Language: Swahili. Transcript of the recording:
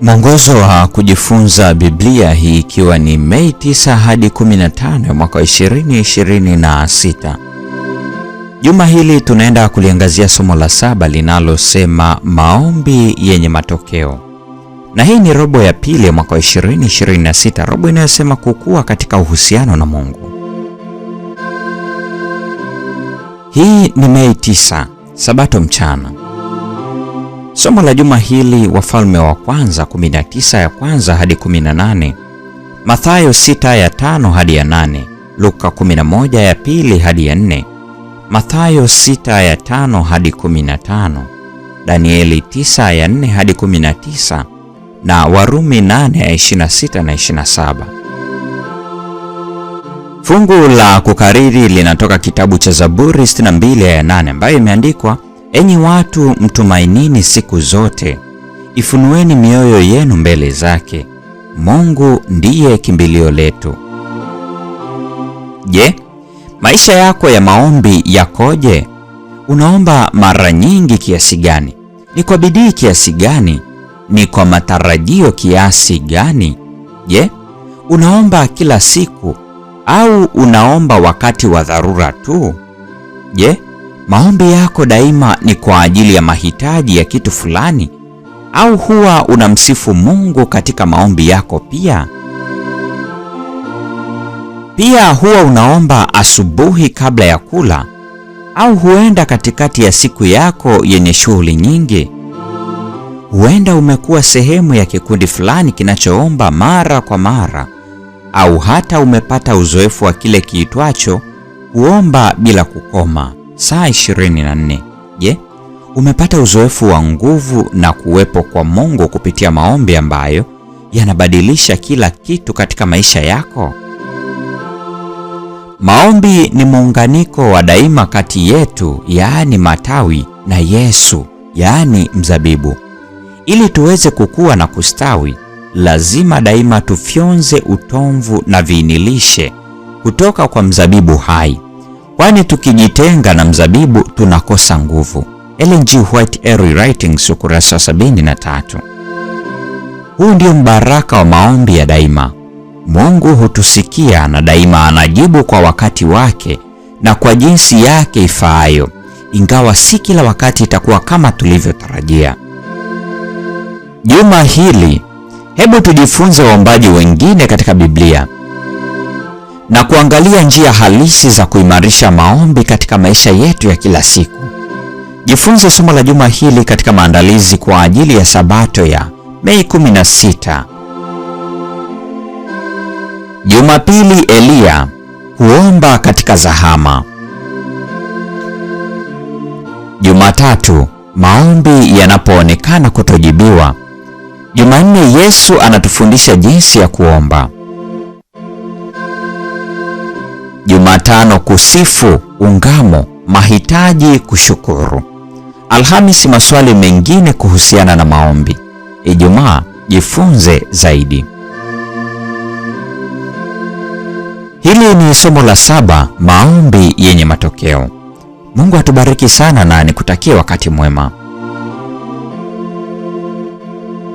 Mwongozo wa kujifunza Biblia, hii ikiwa ni Mei 9 hadi 15 mwaka 2026. Juma hili tunaenda kuliangazia somo la 7 linalosema maombi yenye matokeo. Na hii ni robo ya pili ya mwaka 2026, robo inayosema kukua katika uhusiano na Mungu. Hii ni Mei 9, Sabato mchana. Somo la juma hili, Wafalme wa kwanza 19 ya kwanza hadi 18, Mathayo 6 ya 5 hadi ya 8, Luka 11 ya pili hadi ya 4, Mathayo 6 ya 5 hadi 15, Danieli 9 ya 4 hadi 19 na Warumi 8 ya 26 na 27. Fungu la kukariri linatoka kitabu cha Zaburi 62 ya 8 ambayo imeandikwa: Enyi watu, mtumainini siku zote, ifunueni mioyo yenu mbele zake. Mungu ndiye kimbilio letu. Je, maisha yako ya maombi yakoje? Unaomba mara nyingi kiasi gani? Ni kwa bidii kiasi gani? Ni kwa matarajio kiasi gani? Je, unaomba kila siku au unaomba wakati wa dharura tu? Je, maombi yako daima ni kwa ajili ya mahitaji ya kitu fulani, au huwa unamsifu Mungu katika maombi yako pia? Pia huwa unaomba asubuhi kabla ya kula, au huenda katikati ya siku yako yenye shughuli nyingi? Huenda umekuwa sehemu ya kikundi fulani kinachoomba mara kwa mara, au hata umepata uzoefu wa kile kiitwacho kuomba bila kukoma saa 24. Je, umepata uzoefu wa nguvu na kuwepo kwa Mungu kupitia maombi ambayo yanabadilisha kila kitu katika maisha yako? Maombi ni muunganiko wa daima kati yetu, yaani matawi, na Yesu, yaani mzabibu. Ili tuweze kukua na kustawi, lazima daima tufyonze utomvu na viinilishe kutoka kwa mzabibu hai, kwani tukijitenga na mzabibu tunakosa nguvu. Ellen G. White Early Writings, ukurasa 73. Huu ndio mbaraka wa maombi ya daima. Mungu hutusikia na daima anajibu kwa wakati wake na kwa jinsi yake ifaayo, ingawa si kila wakati itakuwa kama tulivyotarajia. Juma hili, hebu tujifunze waombaji wengine katika Biblia na kuangalia njia halisi za kuimarisha maombi katika maisha yetu ya kila siku. Jifunze somo la juma hili katika maandalizi kwa ajili ya Sabato ya Mei 16. Jumapili, Eliya, kuomba katika zahama. Jumatatu, maombi yanapoonekana kutojibiwa. Jumanne, Yesu anatufundisha jinsi ya kuomba. Jumatano, kusifu, ungamo, mahitaji, kushukuru. Alhamisi, maswali mengine kuhusiana na maombi. Ijumaa, jifunze zaidi. Hili ni somo la 7, maombi yenye matokeo. Mungu atubariki sana na nikutakie wakati mwema.